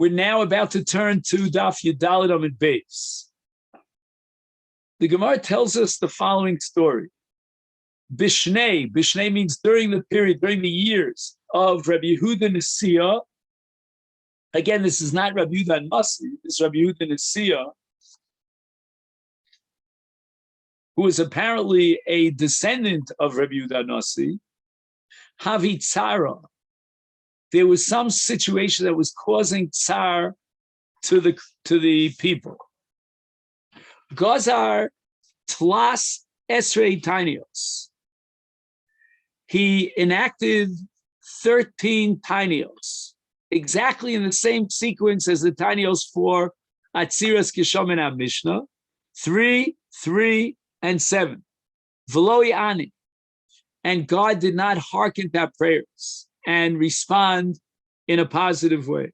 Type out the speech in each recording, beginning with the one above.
We're now about to turn to Daf Yudalid Amud Beis. The Gemara tells us the following story. Bishnei means during the years of Rabbi Yehuda Nesiya. Again, this is not Rabbi Yehuda Nasi, this is Rabbi Yehuda Nesiya, who is apparently a descendant of Rabbi Yehuda Nasi. Havitzara. There was some situation that was causing tsar to the people. Gazar tlas esrei tainios. He enacted 13 tainios, exactly in the same sequence as the tainios for Atziras Kishom in our Mishnah, 3, 3, and 7. V'lo ani, and God did not hearken to our prayers and respond in a positive way.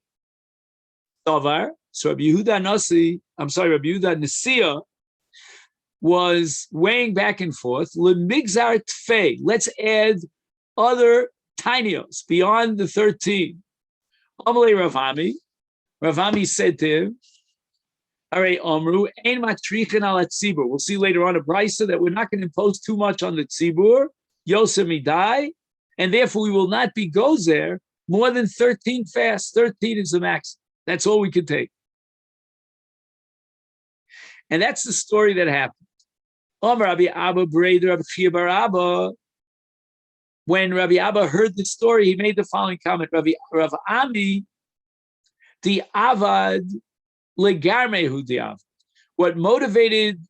So Rabbi Yehuda Nesiya was weighing back and forth. Lemigzar tfei. Let's add other tainios beyond the 13. Amalei Ravami said to him, Arei Omru, ein matrichin al tzibur. We'll see later on a brisa that we're not going to impose too much on the tzibur, Yosem midai, and therefore we will not be gozer more than 13 fasts. 13 is the max. That's all we can take. And that's the story that happened. Rabbi Abba Breder Rabbi Chia bar Abba. When Rabbi Abba heard the story, he made the following comment: Rav Ami, the Avad legarmehu the Avad. What motivated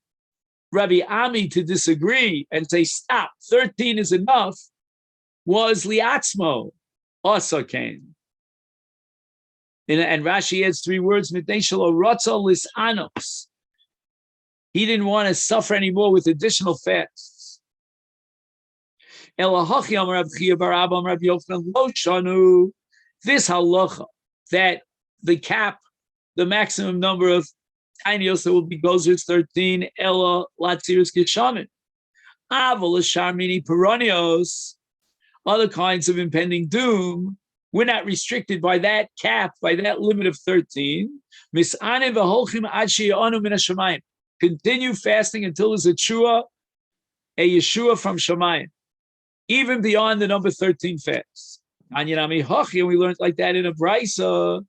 Rabbi Ami to disagree and say stop, 13 is enough, was liatzmo also came. And Rashi adds 3 words: Mitnei shelo rotza lisanos. He didn't want to suffer anymore with additional fasts. This halacha, that the cap, the maximum number of tainios that will be gozer is 13, ela latziris geshamin. Aval sharmini peronios, other kinds of impending doom, we're not restricted by that cap, by that limit of 13. Mis'anev v'holchim ad she'yanu min hashamayim. Continue fasting until there's a Yeshua from Shamayim, even beyond the number 13 fasts. And we learned like that in a brisa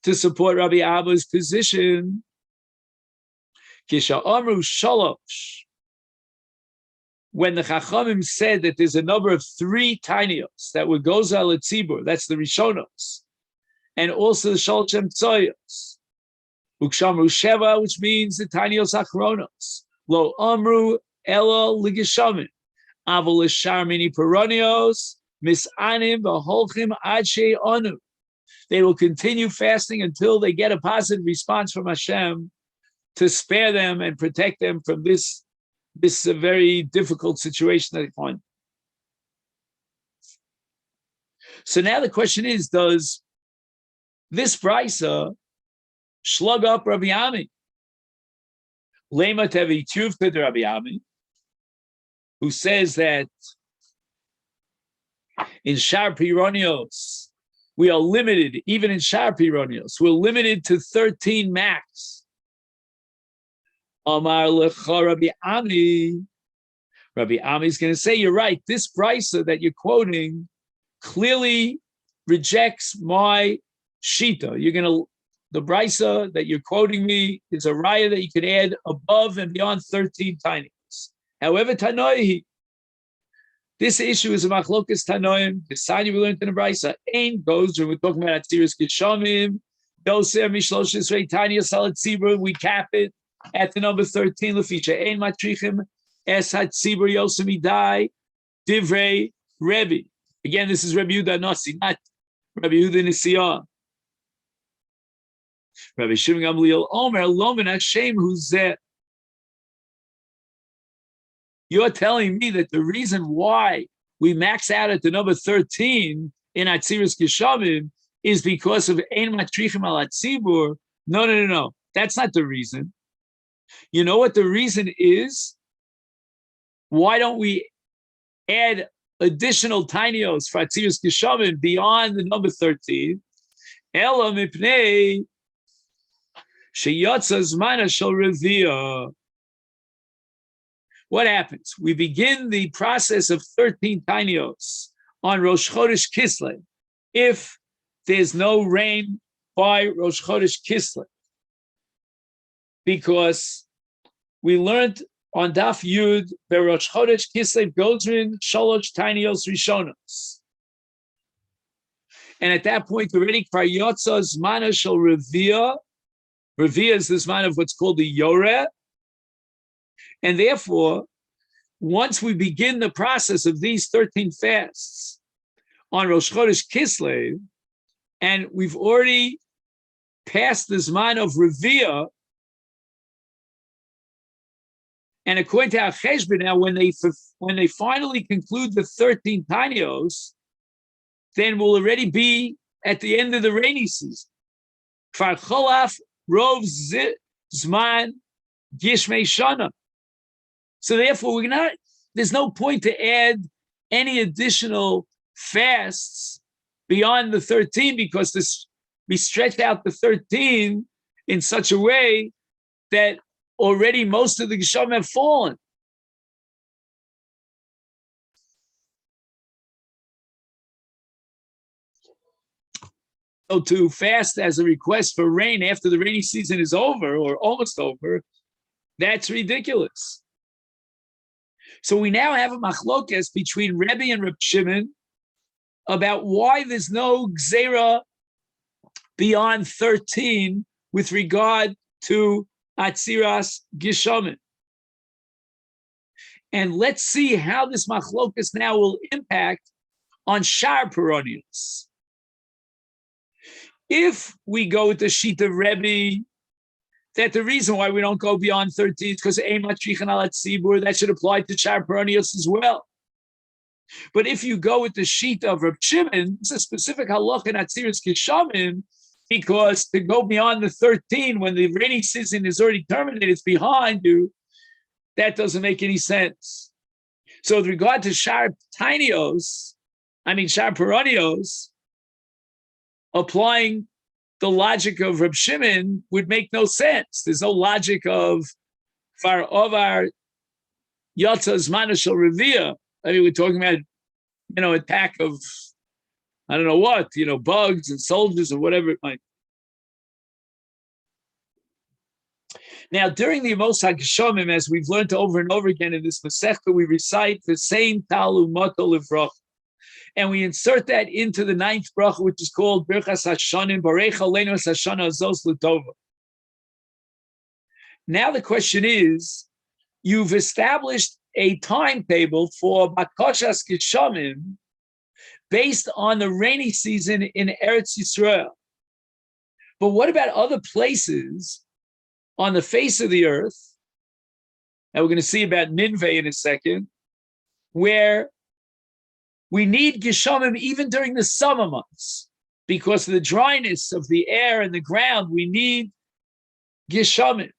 to support Rabbi Abba's position. Kisha Amru Shalosh. When the Chachamim said that there's a number of 3 tainios that would go zal tzibur, that's the Rishonos, and also the Shalchem Tzoyos. Ukshamru Sheva, which means the tainios achronos. Lo Amru Elo Ligishamin. Avol Sharmini Peronios, Misanim V'holchim Ad She'onu. They will continue fasting until they get a positive response from Hashem to spare them and protect them from this very difficult situation that they find. So now the question is, does this brisa slug up Rabbi Ami? Lema tevi tuvta de Rabbi Ami, who says that in Shar Pironios, we are limited, even in Shar Pironios, we're limited to 13 max. Amar lecha Rabbi Ami. Rabbi Ami is going to say, you're right, this brisa that you're quoting clearly rejects my shita. The brisa that you're quoting me is a raya that you could add above and beyond 13 tainios. However, Tanoihi, this issue is a machlokas Tanoim. The sign we learned in the brisa ain't goes when we're talking about Atziris Geshamim. Doser Mishlosh Esrei tainios al tzibur. We cap it at the number 13. Lefisha ein matrichim es hatzibur yosem idai divrei Rebbe. Again, this is Rabbi Yehuda Nasi, not Rabbi Yehuda Nesiya. Rabbi Shimon Gamliel Omer Lomen Hashem Huzeh. You're telling me that the reason why we max out at the number 13 in Atziris Geshamim is because of Ein Matrichim Al Atzibur? No. That's not the reason. You know what the reason is? Why don't we add additional tainios for Atziris Geshamim beyond the number 13? Ela Mipnei Sheyatza zmana shel revia. What happens? We begin the process of 13 tainios on Rosh Chodesh Kislev if there's no rain by Rosh Chodesh Kislev, because we learned on Daf Yud Rosh Chodesh Kislev Godrin Sholosh Tainios Rishonos, and at that point already Kvar Zmana Shel Revia. Revia is the zman of what's called the Yoreh. And therefore, once we begin the process of these 13 fasts on Rosh Chodesh Kislev, and we've already passed the zman of Revia, and according to our Cheshbon now, when they finally conclude the 13 Tanios, then we'll already be at the end of the rainy season. Kfar Cholaf Rov Zman Gishmei Shana. So therefore, there's no point to add any additional fasts beyond the 13, because we stretched out the 13 in such a way that already most of the Geshem have fallen. So to fast as a request for rain after the rainy season is over or almost over, that's ridiculous. So we now have a machlokes between Rebbe and Reb Shimon about why there's no gzera beyond 13 with regard to Atziras Gishamin. And let's see how this machlokes now will impact on Shar Peronius. If we go with the sheet of Rebbe, that the reason why we don't go beyond 13 is because that should apply to Shar Peronius as well. But if you go with the sheet of Reb Shimon, it's a specific halacha in Atziras Gishamin, because to go beyond the 13 when the rainy season is already terminated, it's behind you, that doesn't make any sense. So with regard to Shar Peronius, applying the logic of Reb Shimon would make no sense. There's no logic of Far Ovar Yatza Zmana Shel Revia. I mean, we're talking about, a pack of, I don't know what, bugs and soldiers or whatever it might be. Now, during the Amos HaGeshomim, as we've learned over and over again in this Masechet, we recite the same Talu Mato Livrach, and we insert that into the 9th bracha, which is called Birchas Hashanim, Barech Aleinu Hashana Azos L'Tova. Now the question is, you've established a timetable for Bakashas Geshamim based on the rainy season in Eretz Yisrael. But what about other places on the face of the earth, and we're going to see about Nineveh in a second, where we need Geshamim even during the summer months, because of the dryness of the air and the ground, we need Geshamim.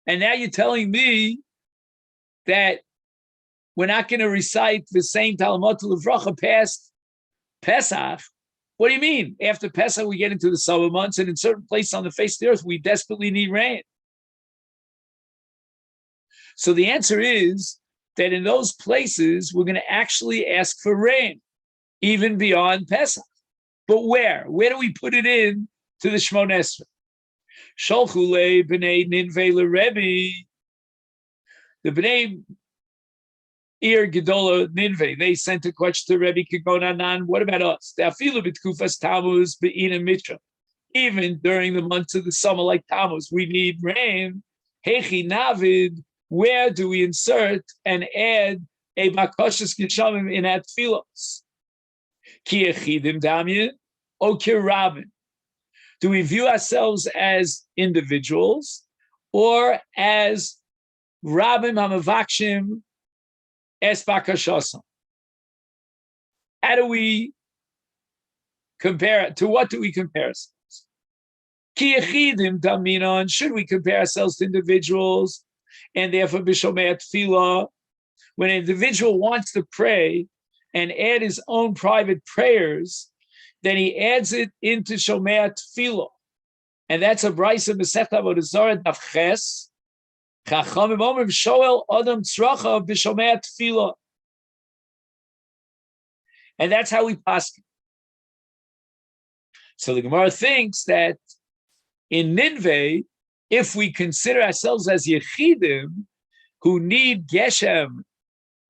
And now you're telling me that we're not going to recite the same Talmud Levracha past Pesach. What do you mean? After Pesach, we get into the summer months, and in certain places on the face of the earth, we desperately need rain. So the answer is that in those places, we're going to actually ask for rain, even beyond Pesach. But where? Where do we put it in to the Shmoneh Esrei? Sholchu le b'nei Ninveh leRebbe. The b'nei Ir Gedola Ninveh, they sent a question to Rebbe Kigon Anan. What about us? Afilu b'tkufas Tammuz be'ina mitra. Even during the months of the summer, like Tammuz, we need rain. Hechi navid. Where do we insert and add a bakashas geshamim in at tefillos? Ki echidim damyin or ki rabin? Do we view ourselves as individuals or as rabim hamavakshim es bakashasam? How do we compare it? To what do we compare ourselves? Ki echidim daminon. Should we compare ourselves to individuals? And therefore, b'shomei tefillah, when an individual wants to pray and add his own private prayers, then he adds it into shomei tefillah. And that's a brisa Masechet Avodah Zarah Daf Ches. Chachamim omrim shoel adam tzracha b'shomei tefillah. And that's how we paskin. So the Gemara thinks that in Ninveh, if we consider ourselves as yechidim who need geshem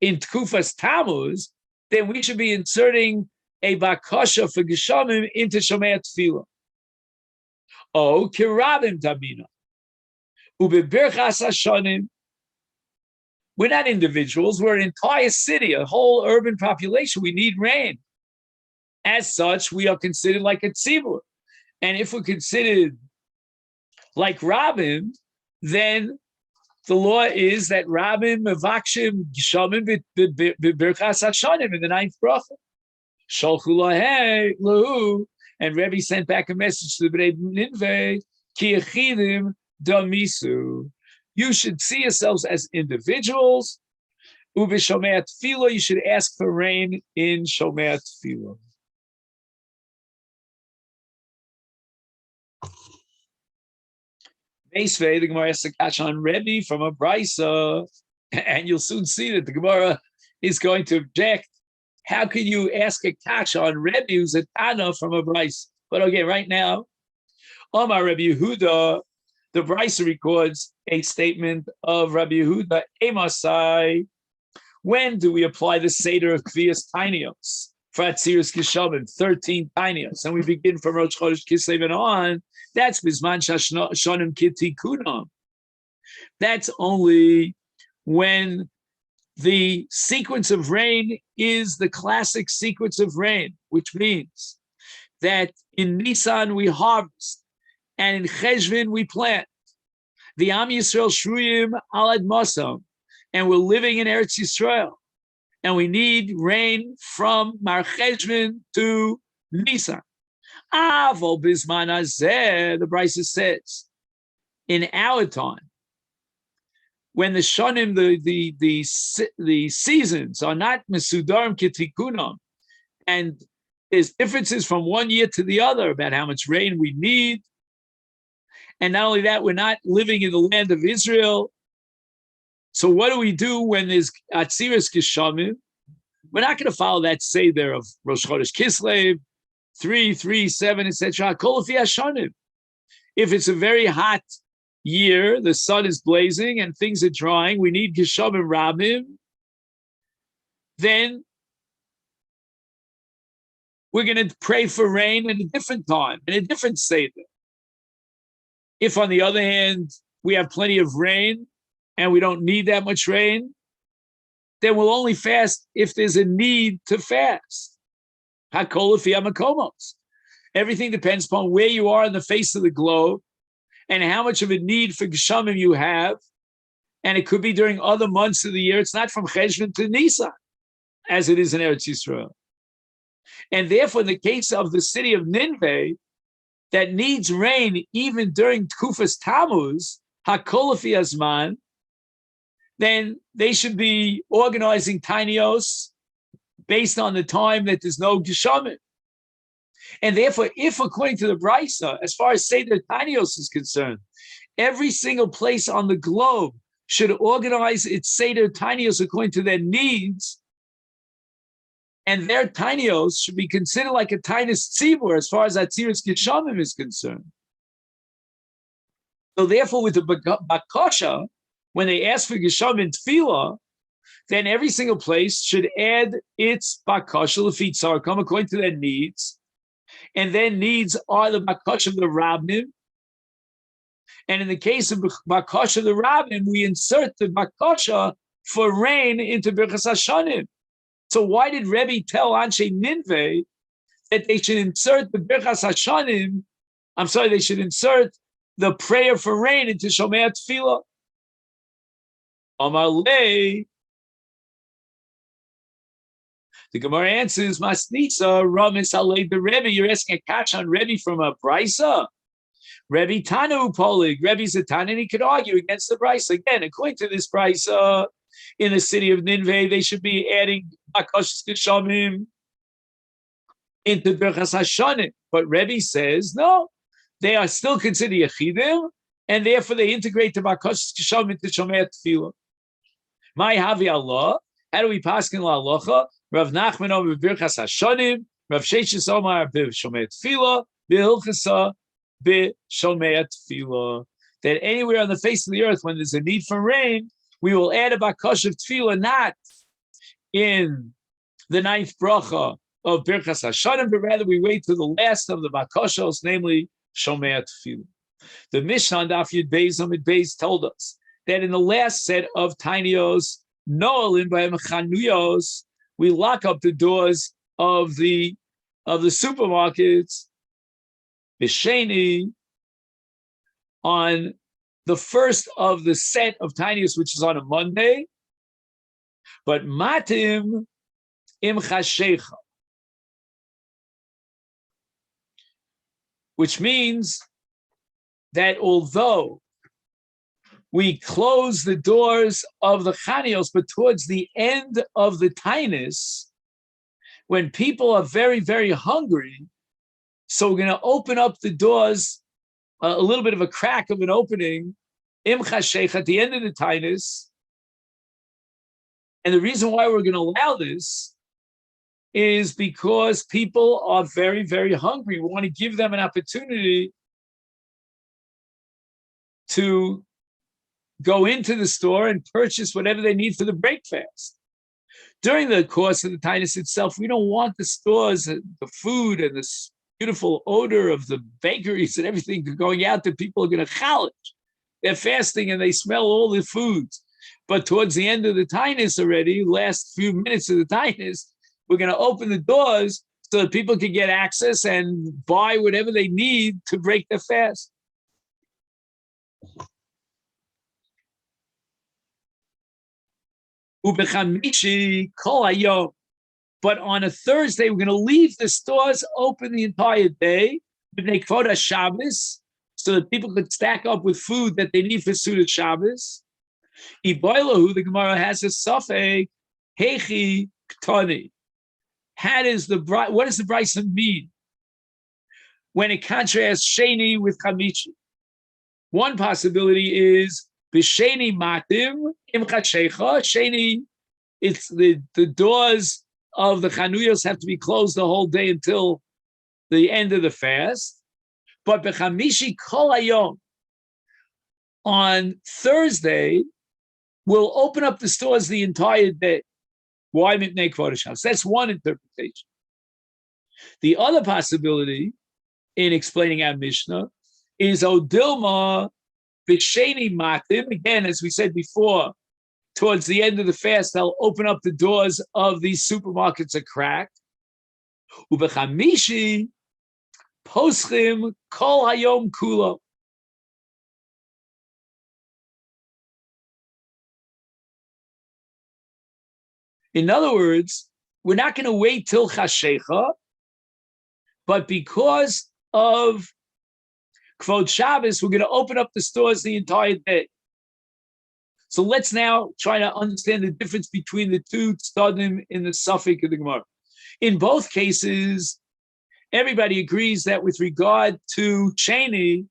in Tkufas Tammuz, then we should be inserting a bakasha for geshamim into Shomei Tefillah. Oh, kirabim tamina. Ubebirchas hashanim. We're not individuals. We're an entire city, a whole urban population. We need rain. As such, we are considered like a tzibur. And if we're considered like Rabim, then the law is that Rabim mevakshim gishamim b'birchas hashanim in the ninth bracha. Shalchu lahu, and Rebbe sent back a message to the Bnei Ninveh, ki yechidim damisu. You should see yourselves as individuals. Ub'shomei tefillah, you should ask for rain in shomei tefillah. Meisvei, the Gemara has to catch on Rebbe from a brisa, and you'll soon see that the Gemara is going to object. How can you ask a catch on Rebbe who's a Tana from a brisa? But okay, right now, Omar Rabbi Yehuda, the brisa records a statement of Rabbi Yehuda, Emasai. When do we apply the Seder of Kviyas Tainios? For Atziris Kishavim, 13 Tainios. And we begin from Rosh Chodesh Kislev and on. That's Bizman Shonim Kitikunam. That's only when the sequence of rain is the classic sequence of rain, which means that in Nisan we harvest, and in Cheshvan we plant. The Am Yisrael Shruyim Alad Mosam, and we're living in Eretz Yisrael, and we need rain from Mar Cheshvan to Nisan. Avol Bizman Azeh, the Brisa says, in our time, when the shonim, the seasons are not mesudarim ketikunam, and there's differences from one year to the other about how much rain we need, and not only that, we're not living in the land of Israel. So what do we do when there's atziris kishamim? We're not going to follow that seder of Rosh Chodesh Kislev, 3, 3, 7, etc. If it's a very hot year, the sun is blazing and things are drying, we need Geshamim Rabim, then we're going to pray for rain at a different time, in a different seder. If, on the other hand, we have plenty of rain and we don't need that much rain, then we'll only fast if there's a need to fast. Everything depends upon where you are in the face of the globe and how much of a need for Geshamim you have. And it could be during other months of the year. It's not from Cheshvan to Nisan, as it is in Eretz Yisrael. And therefore, in the case of the city of Ninveh, that needs rain even during Tkufas Tammuz, Hakolafi Azman, then they should be organizing tinios based on the time that there's no Geshamim. And therefore, if according to the Brisa, as far as Seder Tinios is concerned, every single place on the globe should organize its Seder Tinios according to their needs, and their Tinios should be considered like a Tinus Tzibur as far as Atziris Geshamim is concerned. So therefore, with the Bakasha, when they ask for Geshamim Tefillah, then every single place should add its Bakasha Lefitzarkam according to their needs. And their needs are the Bakasha of the Rabbim. And in the case of Bakasha of the Rabbim, we insert the Bakasha for rain into Birchas Hashanim. So why did Rebbe tell Anshe Ninveh that they should insert the Birchas Hashanim? They should insert the prayer for rain into Shomei Tefillah. Amar Lei. The Gemara answers, Masnitza, Ramis Alei the Rebbe. You're asking a catch on Rebbe from a Brisa. Rebbe Tanu Polig. Rebbe's a Tana, and he could argue against the Brisa. Again, according to this Brisa, in the city of Ninveh, they should be adding Bakashas Geshamim into Birchas Hashanim. But Rebbe says, no, they are still considered Yechidim, and therefore they integrate the Bakashas Kisham into Shomei Tefillah. My Havi Allah, how do we pass in La Halacha? Rav Nachman over Birchas Hashanim, Rav Sheshes Omar B'Shomei Tefillah, B'Hilchasa B'Shomei Tefillah. That anywhere on the face of the earth, when there's a need for rain, we will add a Bakash of Tefillah, not in the ninth bracha of Birchas Hashanim, but rather we wait to the last of the Bakashos, namely Shomei Tefillah. The Mishnah on Daf Yud Beis Amud Beis told us that in the last set of Taanios, Noelin by Chanuyos, we lock up the doors of the supermarkets, B'Sheni, on the first of the set of Taanios, which is on a Monday, but Matim im Chashecha, which means that although we close the doors of the Chanios, but towards the end of the Tainus, when people are very, very hungry, so we're going to open up the doors, a little bit of a crack of an opening, im chashech, at the end of the Tainus. And the reason why we're going to allow this is because people are very, very hungry. We want to give them an opportunity to go into the store and purchase whatever they need for the breakfast. During the course of the Tainus itself, we don't want the stores, the food, and this beautiful odor of the bakeries and everything going out that people are going to challenge. They're fasting and they smell all the foods. But towards the end of the Tainus already, last few minutes of the Tainus, we're going to open the doors so that people can get access and buy whatever they need to break their fast. But on a Thursday, we're going to leave the stores open the entire day, Shabbos, so that people could stack up with food that they need for Sudat Shabbos. Iboilahu, the Gemara has a suffix, Hechi Ktani. What does the Bryson mean when it contrasts Sheni with Chamishi? One possibility is B'Sheni Matim Im Chashecha. Sheni, it's the doors of the Chanuyos have to be closed the whole day until the end of the fast. But B'Chamishi Kol Hayom, on Thursday, we'll open up the stores the entire day. Why Mipnei Kvod HaShabbos? That's one interpretation. The other possibility in explaining our Mishnah is Odilma B'Sheni Matim. Again, as we said before, towards the end of the fast, they'll open up the doors of these supermarkets a crack. Ubechamishi Poschim Kol Hayom Kulo. In other words, we're not going to wait till Chashecha, but because of Kvod Shabbos, we're going to open up the stores the entire day. So let's now try to understand the difference between the two tzadim in the suffix of the Gemara. In both cases, everybody agrees that with regard to Cheni,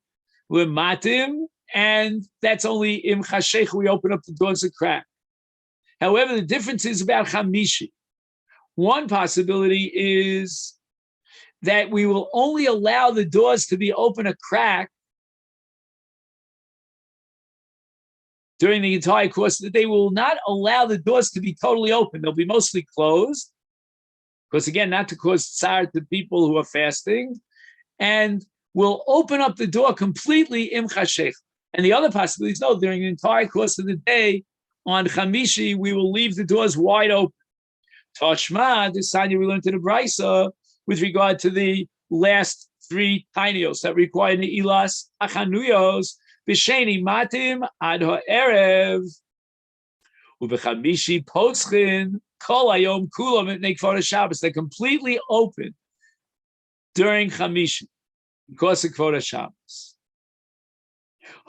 we're matim, and that's only im chashech, we open up the doors a crack. However, the difference is about Chamishi. One possibility is that we will only allow the doors to be open a crack during the entire course of the day. We will not allow the doors to be totally open. They'll be mostly closed, because again, not to cause tsar to people who are fasting, and we'll open up the door completely im chashech. And the other possibility is, no, during the entire course of the day, on Chamishi, we will leave the doors wide open. Tashma, this Tanya we learned in the Brisa with regard to the last three Tainios that require the Ilas Achanuyos, B'Sheni Matim Ad Ha'erev, U'B'Chamishi Poschin Kol Hayom Kulam Mipnei Kvod HaShabbos. They're completely open during Chamishi because of Kvod HaShabbos.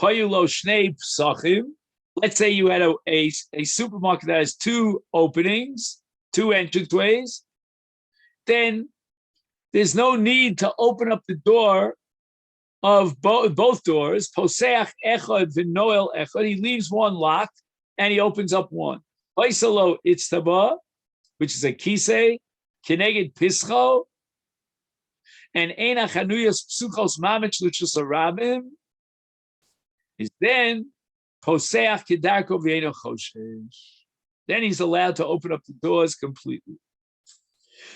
Hayu lo Shnei Psachim. Let's say you had a supermarket that has two openings, two entranceways, then there's no need to open up the door of both doors. Poseach echad v'noel echad. He leaves one locked and he opens up one. Oisalo itztaba, which is a kisei, keneged pischo, and ena chanuyas psuchos mamich luchus arabim, is then poseach kedarko v'eno choshesh. Then he's allowed to open up the doors completely.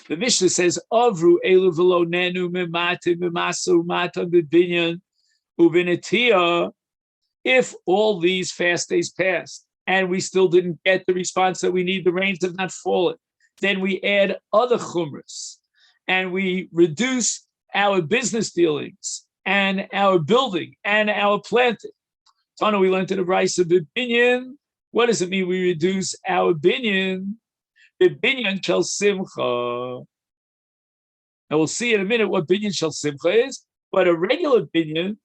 The Mishnah says, Avru elu v'lo nenu mimatim mimasu matan b'binyan u'b'netia. If all these fast days passed and we still didn't get the response that we need, the rains have not fallen, then we add other chumras and we reduce our business dealings and our building and our planting. Tana, we learned in the Brisa b'binyan. What does it mean we reduce our binyan? The binyan shel simcha. And we'll see in a minute what binyan shel simcha is. But a regular binyan,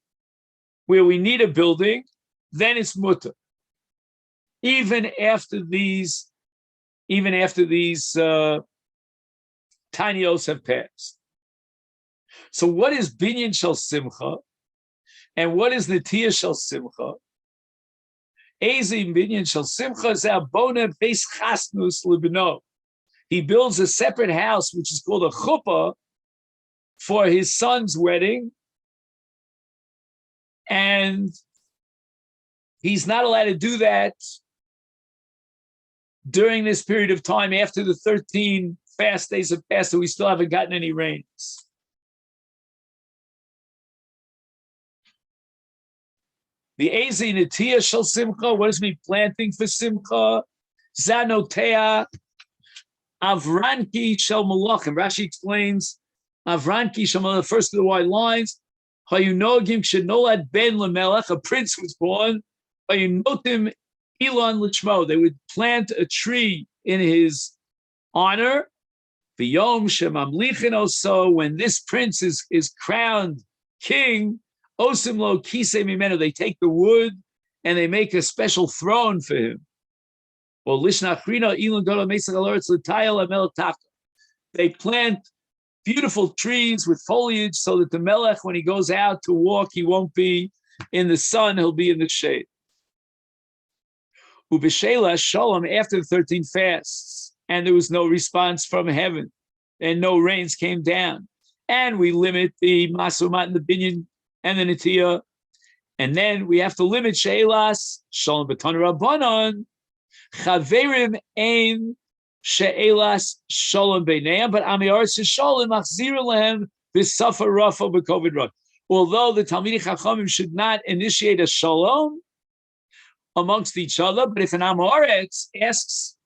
where we need a building, then it's mutter. Even after these tinios have passed. So what is binyan shel simcha? And what is netiyah shel simcha? Ezim binyan shel simcha zabona beis chasnus libno. He builds a separate house, which is called a chuppah, for his son's wedding, and he's not allowed to do that during this period of time after the 13 fast days have passed, and we still haven't gotten any rains. The Ezi Netiyah Shel Simcha, what does it mean planting for Simcha? Zanotea Avranki Shel Malachim. Rashi explains Avranki Shel Malachim, the first of the white lines. Hayunogim Shenolad Ben Lamelech, a prince was born. Hayunotim Elon Lichmo, they would plant a tree in his honor. V'yom Shemamlichin Oso, when this prince is crowned king, Osim lo kisei mimenu, they take the wood and they make a special throne for him. Well, lishnachrina ilun gadol meisach alaretz l'tayel hamelech tachto. They plant beautiful trees with foliage so that the melech, when he goes out to walk, he won't be in the sun, he'll be in the shade. Ubeshela shalom, after the 13 fasts, and there was no response from heaven, and no rains came down, and we limit the masumat and the binyan and the netiyah, and then we have to limit she'elas shalom b'tan rabbanon chaverim ein she'elas shalom b'neiam, but amiaretz shalom machzir lehem b'safa rafa b'kovid rod. Although the Talmidei Chachamim should not initiate a shalom amongst each other, but if an Amoretz asks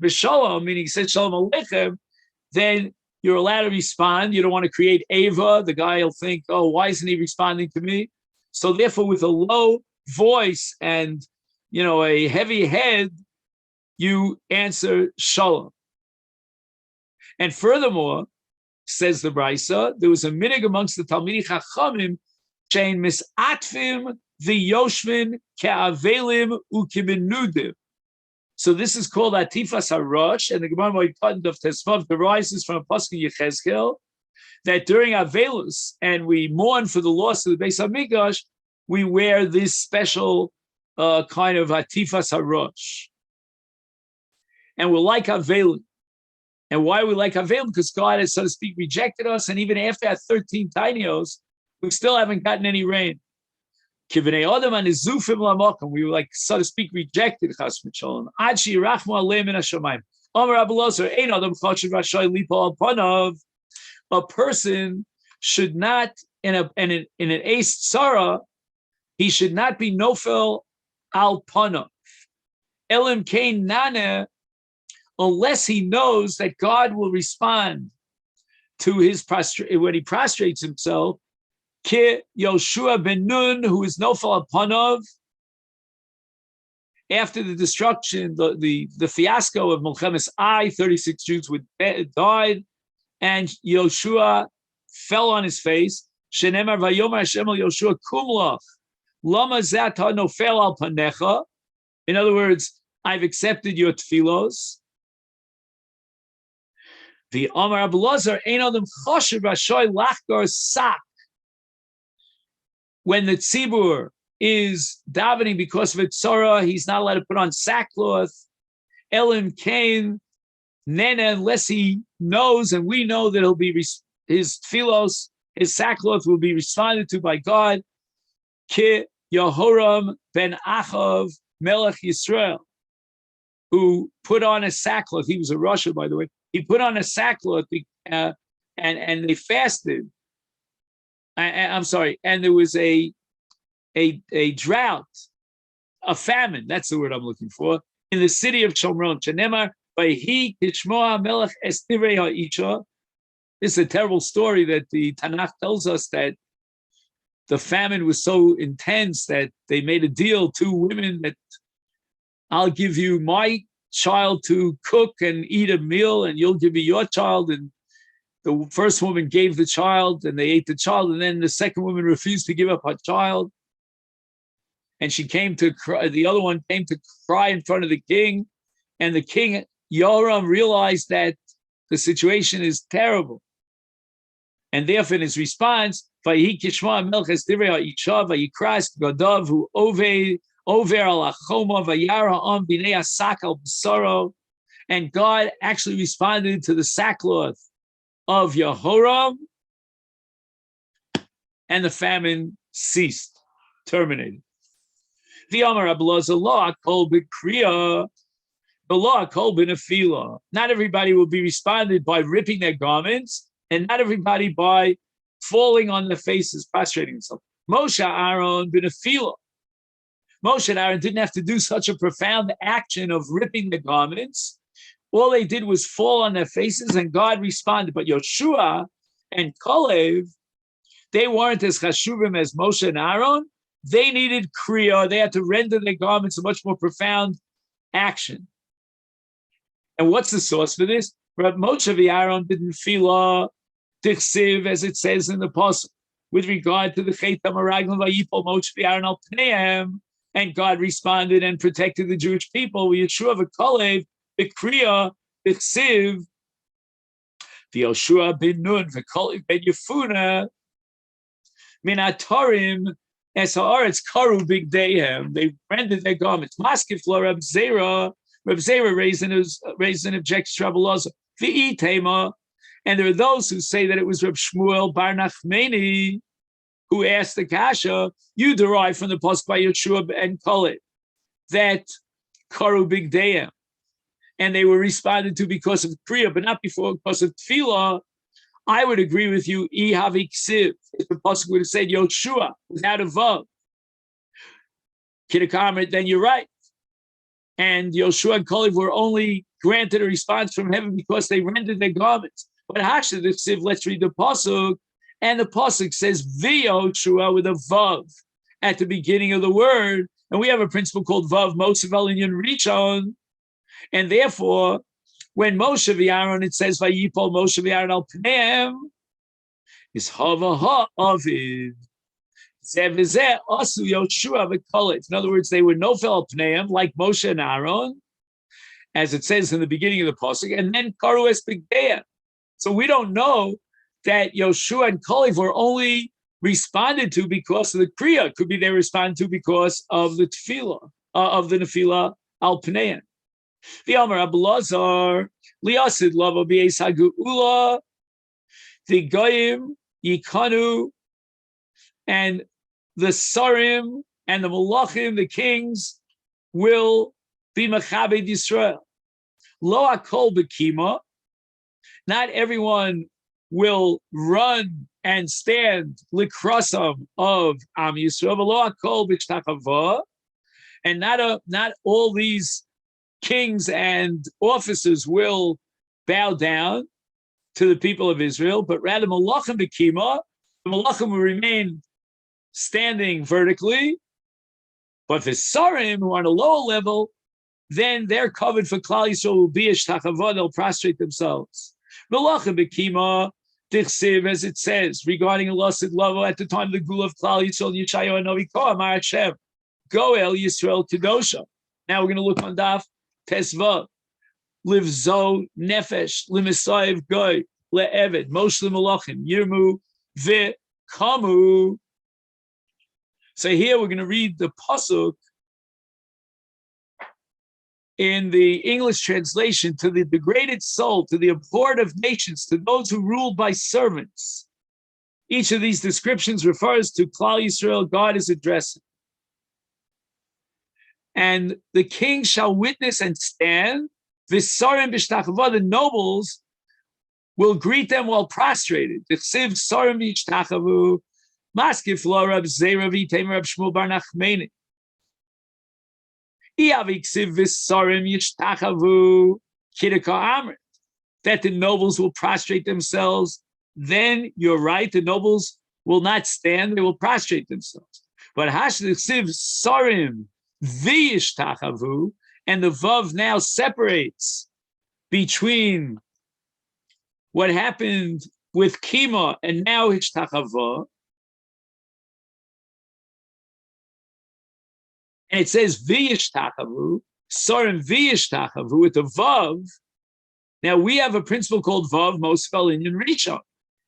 b'shalom, meaning he said shalom aleichem, then you're allowed to respond. You don't want to create Ava. The guy will think, oh, why isn't he responding to me? So therefore, with a low voice and, a heavy head, you answer shalom. And furthermore, says the Brisa, there was a minhag amongst the Talmidei Chachamim, shein misatfim v'yoshvin ke'avelim u'kimenudim. So this is called Atifas HaRosh, and the Gemara Moed of Tesvav derives from a pasuk in Yechezkel that during Avelus, and we mourn for the loss of the Beis Hamikdash, we wear this special kind of Atifas HaRosh. And we're like Avelus. And why are we like Avelus? Because God has, so to speak, rejected us, and even after our 13 tinios, we still haven't gotten any rain. We were like, so to speak, rejected. A person should not, in an ace tzara, he should not be nofel al panav. Elim kain nane, unless he knows that God will respond to his when he prostrates himself. Ki Yoshua ben Nun, who is nofel upon after the destruction, the fiasco of Milchemes Ai, 36 Jews died, and Yoshua fell on his face. Shenemar vayomer Hashem el Yoshua kumlach lama zata nofel al panecha. In other words, I've accepted your tefillos. The Amar Abelazar ein adam choshev rashoy lachgar sak. when the tzibur is davening because of its sorrow, he's not allowed to put on sackcloth. Elim Cain, Nene, unless he knows, and we know that he'll be his tfilos, his sackcloth will be responded to by God. Ki Yehoram ben Achav Melech Yisrael, who put on a sackcloth. He was a Russia, by the way. He put on a sackcloth, and they fasted. I'm sorry, and there was a drought, a famine. That's the word I'm looking for in the city of Shomron. Shenemar vayhi kishmoa melech es divrei ha'isha. This is a terrible story that the Tanakh tells us that the famine was so intense that they made a deal, two women, that I'll give you my child to cook and eat a meal, and you'll give me your child. And the first woman gave the child, and they ate the child, and then the second woman refused to give up her child. And she came to cry, the other one came to cry in front of the king, and the king, Yoram, realized that the situation is terrible. And therefore, in his response, Vayhi kishma melches divrei ha'isha vayikras gadav hu over al achoma vayara on b'nei asak al b'saro. And God actually responded to the sackcloth of Yehoram, and the famine ceased, terminated. The Amar Abelazar law kol b'kriya, the law kol b'nefila. Not everybody will be responded by ripping their garments, and not everybody by falling on their faces, prostrating themselves. Moshe Aaron b'nefila. Moshe and Aaron didn't have to do such a profound action of ripping their garments. All they did was fall on their faces, and God responded. But Yoshua and Kalev, they weren't as chashuvim as Moshe and Aaron. They needed kriya. They had to render their garments a much more profound action. And what's the source for this? But Moshe and Aaron didn't feel tichsiv, as it says in the pasuk, with regard to the Chet HaMaraglim Vayipol Moshe and Aaron al Pneihem, and God responded and protected the Jewish people. Yeshua v'Kalev v'Kriya v'Chsiv v'Yoshua ben Nun v'Kalev ben Yefuna min Atarim es haaretz karu bigdeihem. They rendered their garments. Maskif lo Reb Zera. Reb Zera raised an objection to Rabbi Elazar. V'itema, and there are those who say that it was Reb Shmuel bar Nachmani who asked the kasha. You derive from the pasuk by Yeshua and Kalev that karu bigdeihem, and they were responded to because of kriya, but not because of tefillah. I would agree with you. Ihavi ksiv. If the pasuk would have said Yoshua without a vav, Kidakamer, then you're right. And Yoshua and Kalev were only granted a response from heaven because they rendered their garments. But Hashem the ksiv. Let's read the pasuk, and the pasuk says V'Yoshua with a vav at the beginning of the word, and we have a principle called vav mosavel in Rishon, and therefore, when Moshe v'Aaron, it says Vayipol Moshe v'Aaron al Pneihem, is hava ha'avid. Zeh v'zeh asu Yoshua v'Kalev. In other words, they were nofel al Pneihem, like Moshe and Aaron, as it says in the beginning of the pasuk, and then karu es bigdeihem. So we don't know that Yoshua and Kalev were only responded to because of the kriya. Could be they responded to because of the tefillah, of the nefila al Pneihem. The Amar Abelazar liasid lava b'eis hageula, the goyim yikanu, and the sarim and the malachim, the kings, will be machabed Yisrael. Lo akol bekima. Not everyone will run and stand likrasam of Am Yisrael. Lo akol b'shtachava, and not all these kings and officers will bow down to the people of Israel, but rather malachim bekima, the malachim will remain standing vertically. But the sarim, who are on a lower level, then they're covered for Klal Yisrael will be a shtachava, they'll prostrate themselves. Malachim bekima dichsiv, as it says regarding Elasid Lavo at the time of the Gula of Klal Yisrael, Yishayahu and Novi Koah, Mar Hashem, Goel Yisrael Kedosha. Now we're going to look on Daf Tesvav. Livzo nefesh limisayev goy le'eved moshe malachim yirmu v'kamu. So here we're going to read the pasuk in the English translation: to the degraded soul, to the abhorred of nations, to those who rule by servants. Each of these descriptions refers to Klal Yisrael God is addressing. And the king shall witness and stand. V'sarim b'shtachava, the nobles will greet them while prostrated. V'chsiv sarim b'shtachavu, maskif lo Rab Zera v'tem Rab Shmuel bar Nachmeni. Iaviksiv v'sarim yishtachavu kidaka amrit, that the nobles will prostrate themselves. Then you're right, the nobles will not stand, they will prostrate themselves. But hashdiksiv sarim v'yishtachavu, and the vav now separates between what happened with kima and now hishtachava. And it says v'yishtachavu, sarim v'yishtachavu with the vav. Now we have a principle called vav mosfel inyan rishon,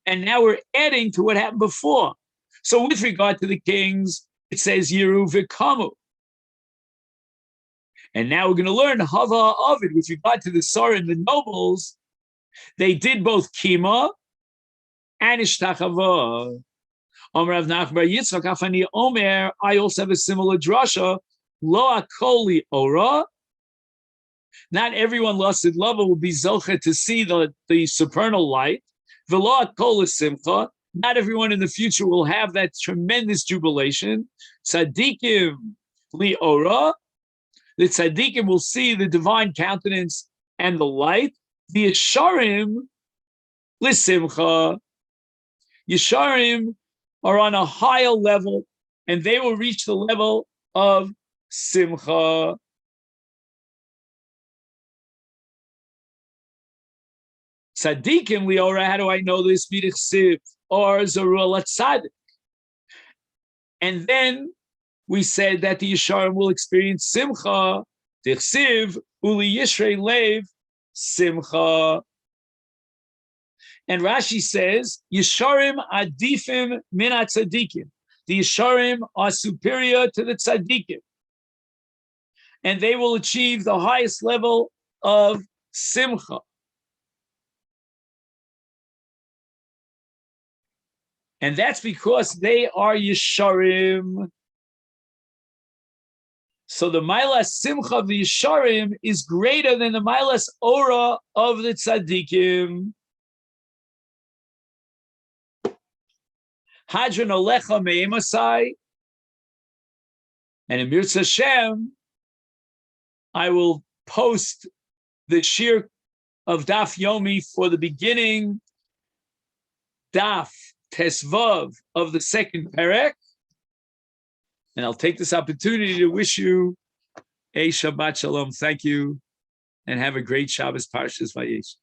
and now we're adding to what happened before. So with regard to the kings, it says yiru v'kamu. And now we're going to learn hava of it with regard to the sarim, the nobles. They did both kima and ishtachava. Omer Rav Nachman bar Yitzchak Afani Omer, I also have a similar drasha. Lo akoli ora. Not everyone lusted lava will be zoche to see the supernal light. V'lo akol simcha. Not everyone in the future will have that tremendous jubilation. Tzadikim li ora. The tzaddikim will see the divine countenance and the light. The yesharim l'simcha. Yesharim are on a higher level, and they will reach the level of simcha. Tzaddikim liora, how do I know this? B'dichsiv or zarua latzadik. And then we said that the Yesharim will experience simcha, dichsiv, uli yishrei lev, simcha. And Rashi says, Yesharim adifim min tzadikim. The Yesharim are superior to the tzadikim. And they will achieve the highest level of simcha. And that's because they are Yesharim. So the Mailas Simcha of the Yesharim is greater than the Mailas Ora of the Tzadikim. Hadron Alecha Me'emasai. And in Mirza Hashem, I will post the shir of Daf Yomi for the beginning Daf Tesvav of the second Perek. And I'll take this opportunity to wish you a Shabbat Shalom. Thank you, and have a great Shabbos Parshas Vayesh.